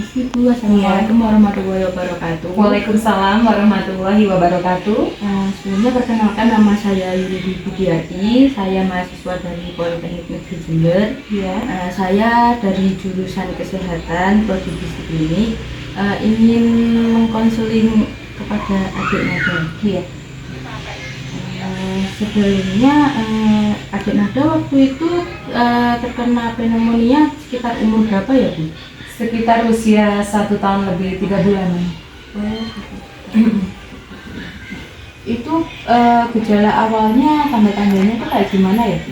Ibu, Assalamualaikum warahmatullahi wabarakatuh. Waalaikumsalam warahmatullahi wabarakatuh. Sebelumnya perkenalkan, nama saya Yudi Budiati. Saya mahasiswa dari Politeknik Negeri Jember. Ya. Saya dari jurusan Kesehatan Prodi Klinik. Ingin mengkonseling kepada adik Nada. Iya. Sebelumnya adik Nada waktu itu terkena pneumonia sekitar umur berapa ya, Bu? Sekitar usia 1 tahun lebih 3 bulan. Itu gejala awalnya, tanda-tandanya itu kayak gimana ya, Bu?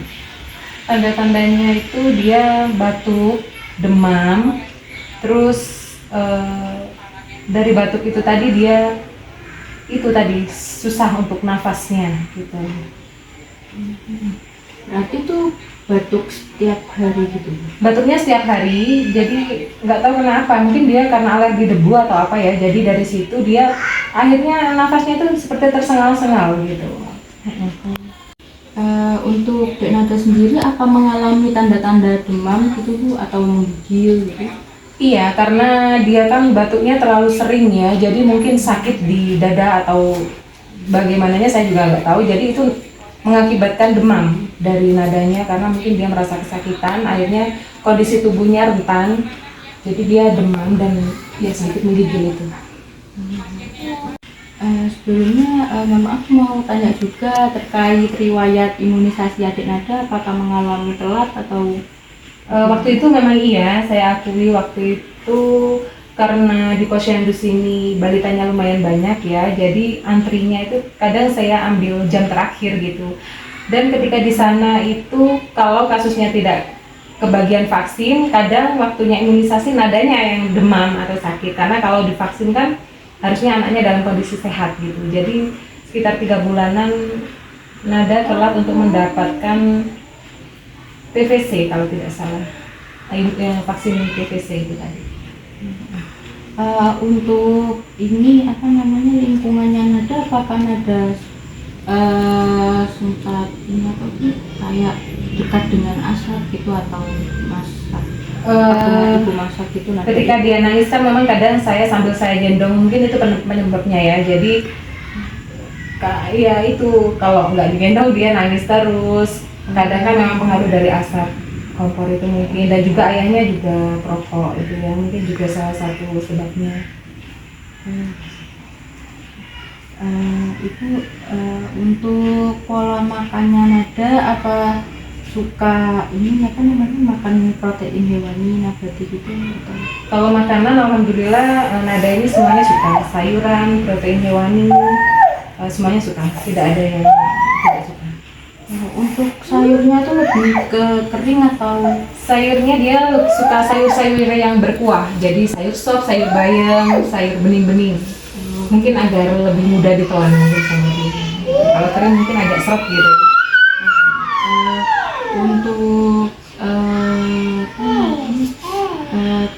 Tanda-tandanya itu dia batuk, demam, terus dari batuk itu tadi dia susah untuk nafasnya gitu. Berarti tuh batuk setiap hari gitu, Bu? Batuknya setiap hari, jadi nggak tahu kenapa, mungkin dia karena alergi debu atau apa ya, jadi dari situ dia akhirnya nafasnya itu seperti tersengal-sengal gitu. Untuk Dek Nada sendiri apa mengalami tanda-tanda demam gitu, Bu, atau menggigil gitu? Iya, karena dia kan batuknya terlalu sering ya, jadi mungkin sakit di dada atau bagaimananya saya juga nggak tahu, jadi itu mengakibatkan demam dari nadanya karena mungkin dia merasa kesakitan, akhirnya kondisi tubuhnya rentan, jadi dia demam dan ya sedikit menggigil itu. Sebelumnya, maaf mau tanya juga terkait riwayat imunisasi adik Nada, apakah mengalami telat atau Waktu itu memang iya, saya akui waktu itu karena di posyandu sini balitanya lumayan banyak ya, jadi antrinya itu kadang saya ambil jam terakhir gitu. Dan ketika di sana itu kalau kasusnya tidak kebagian vaksin, kadang waktunya imunisasi nadanya yang demam atau sakit, karena kalau divaksin kan harusnya anaknya dalam kondisi sehat gitu. Jadi sekitar 3 bulanan nada telat untuk mendapatkan PVC kalau tidak salah, vaksin PVC itu tadi. untuk ini apa namanya, lingkungannya Nada, apakah Nada sempat ini apa sih, kayak dekat dengan asap gitu atau masak ibu masak gitu Nada? Ketika dia nangis kan memang kadang sambil saya gendong, mungkin itu penyebabnya ya. Jadi ya itu kalau nggak digendong dia nangis terus. Kadang kan memang pengaruh dari asap kompor itu mungkin, dan juga ayahnya juga perokok itu ya, mungkin juga salah satu sebabnya. Itu untuk pola makannya Nada, apa suka ini apa namanya, makan protein hewani nabati gitu atau? Kalau makanan alhamdulillah Nada ini semuanya suka, sayuran, protein hewani, semuanya suka, tidak ada yang tidak suka. Untuk sayurnya tuh lebih ke kering atau? Sayurnya dia suka sayur-sayur yang berkuah, jadi sayur sop, sayur bayam, sayur bening-bening. Mungkin agar lebih mudah ditelan mungkin sama dia. Kalau kering mungkin agak seret gitu. Untuk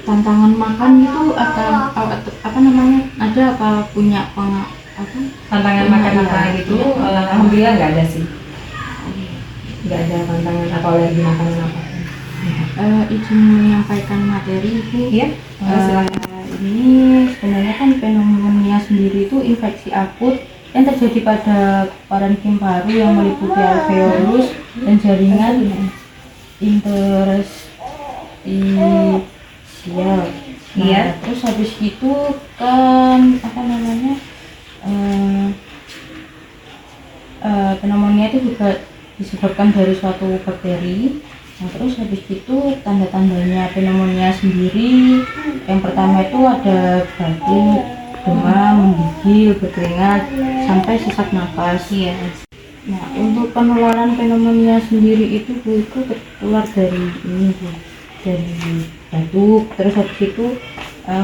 tantangan makan itu apa namanya, ada apa punya Tantangan makan apa gitu, alhamdulillah nggak ada sih. Nggak ada tantangan atau alergi makanan apa. Izin menyampaikan materi Bu. Iya, silakan. Ini sebenarnya kan pneumonia sendiri itu infeksi akut yang terjadi pada parenkim paru yang meliputi alveolus dan jaringan interstisial. Iya. Terus habis itu kan apa namanya, pneumonia itu juga disebabkan dari suatu bakteri. Nah, terus habis itu tanda-tandanya pneumonia sendiri, yang pertama itu ada batuk, demam, menggigil, berkeringat, sampai sesak napas. Iya. Nah, untuk penularan pneumonia sendiri itu Bu, itu tertular dari ini Bu, dari batuk. Terus habis itu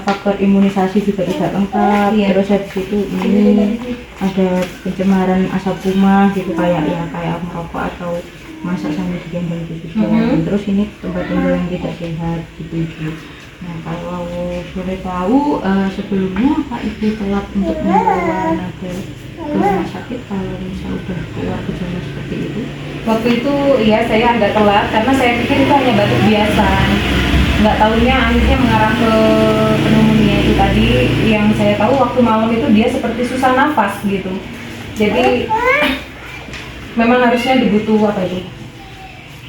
faktor imunisasi juga tidak lengkap. Iya. Terus habis itu ini ada pencemaran asap rumah gitu, kayak merokok atau masak sambil digendong gitu. Terus ini tempat tinggal yang tidak sehat gitu. Nah, kalau boleh tahu sebelumnya Pak Ibu telat untuk membawa Nada ke rumah sakit kalau misalnya udah keluar gejala seperti itu? Waktu itu ya saya agak telat karena saya pikir itu hanya batuk biasa. nggak tahunya akhirnya mengarah ke pneumonia itu tadi. Yang saya tahu waktu malam itu dia seperti susah nafas gitu. Jadi memang harusnya dibutuh apa itu?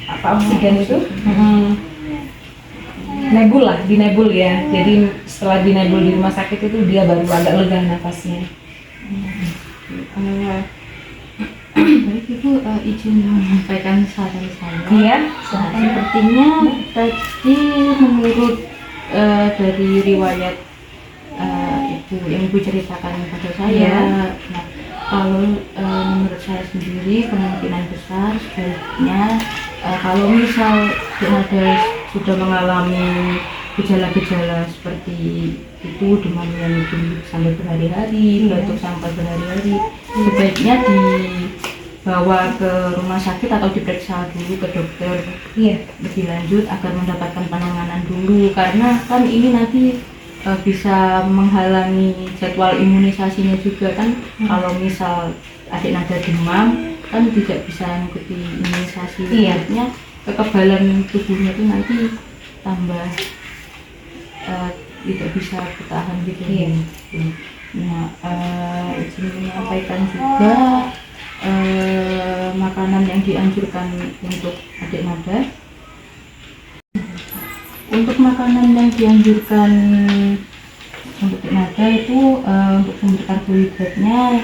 Apa oksigen itu? Nebul lah, di nebul ya. Jadi setelah di nebul di rumah sakit itu dia baru agak lega nafasnya. Baik Ibu, izin menyampaikan saran saya. Iya. Sepertinya tadi menurut dari riwayat Ibu yang Ibu ceritakan pada saya, Iya. nah kalau menurut saya sendiri kemungkinan besar sebaiknya kalau misal jenazah sudah mengalami gejala-gejala seperti itu, demam yang sampai berhari-hari, batuk sampai berhari-hari, sebaiknya dibawa ke rumah sakit atau diperiksa dulu ke dokter lebih lanjut agar mendapatkan penanganan dulu, karena kan ini nanti bisa menghalangi jadwal imunisasinya juga kan. Kalau misal adik nada demam kan tidak bisa mengikuti imunisasi, artinya kekebalan tubuhnya itu nanti tambah tidak bisa bertahan gitu. Nah, izin menyampaikan juga makanan yang dianjurkan untuk adik nada. Untuk makanan yang dianjurkan untuk adik nada itu untuk sumber karbohidratnya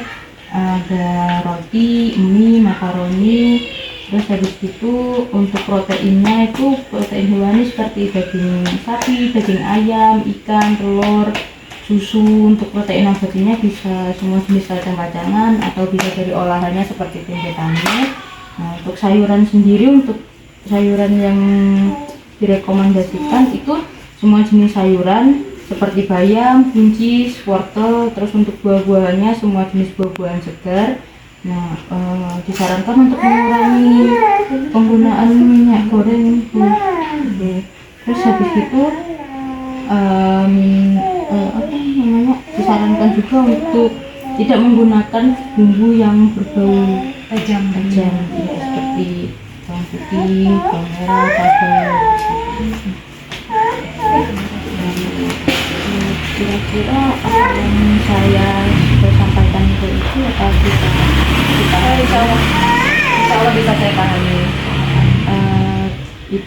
ada roti, mie, makaroni. Terus habis itu untuk proteinnya itu protein hewani seperti daging sapi, daging ayam, ikan, telur, susu. Untuk protein nabatinya bisa semua jenis kacang-kacangan atau bisa dari olahannya seperti tempe tahu. Nah, untuk sayuran sendiri, untuk sayuran yang direkomendasikan itu semua jenis sayuran seperti bayam, buncis, wortel. Terus untuk buah-buahannya semua jenis buah-buahan segar. Nah, disarankan untuk mengurangi penggunaan minyak goreng. Terus habis itu disarankan juga untuk tidak menggunakan bumbu yang berbau tajam ya, seperti bawang putih, bawang merah, cabai. Kira-kira apa yang saya sampaikan itu apa kita Insya Allah bisa saya pahami.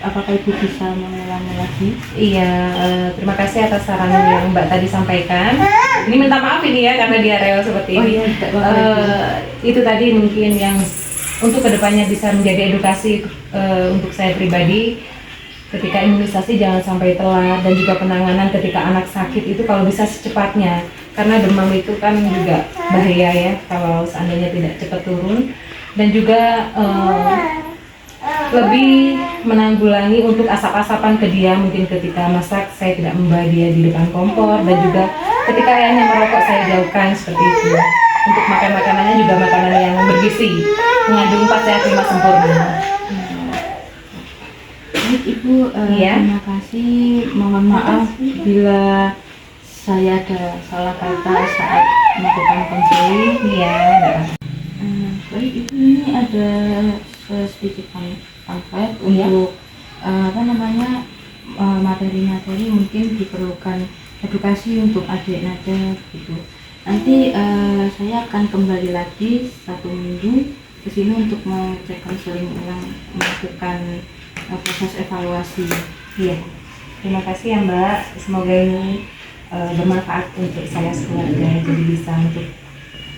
apakah Ibu bisa mengulangi lagi? Iya, terima kasih atas saran yang Mbak tadi sampaikan. Ini minta maaf ini ya karena dia rewel seperti ini. Iya, tidak apa-apa. Itu tadi mungkin yang untuk kedepannya bisa menjadi edukasi untuk saya pribadi. Ketika imunisasi jangan sampai telat, dan juga penanganan ketika anak sakit itu kalau bisa secepatnya, karena demam itu kan juga bahaya ya kalau seandainya tidak cepat turun. Dan juga lebih menanggulangi untuk asap-asapan ke dia, mungkin ketika masak saya tidak membawa dia di depan kompor, dan juga ketika ayahnya merokok saya jauhkan seperti itu. Untuk makan makanannya juga makanan yang bergizi, mengandung 4 sehat 5 sempurna. Baik Ibu, terima kasih. Mohon maaf bila saya ada salah kata saat melakukan konseling. Iya, Baik Ibu, ini ada sedikit pamflet untuk materi-materi mungkin diperlukan edukasi untuk adik nada gitu. Nanti saya akan kembali lagi 1 minggu ke sini untuk mengecek konseling ulang, melakukan proses evaluasi. Iya. Terima kasih ya Mbak. Semoga ini bermanfaat untuk saya sekeluarga, jadi bisa untuk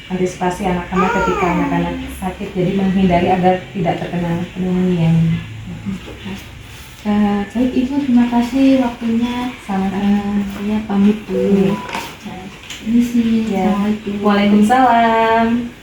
antisipasi anak-anak ketika anak-anak sakit, jadi menghindari agar tidak terkena pneumonia. Baik Ibu, terima kasih waktunya. Saya pamit dulu. Ini sih. Ya. Assalamualaikum. Waalaikumsalam.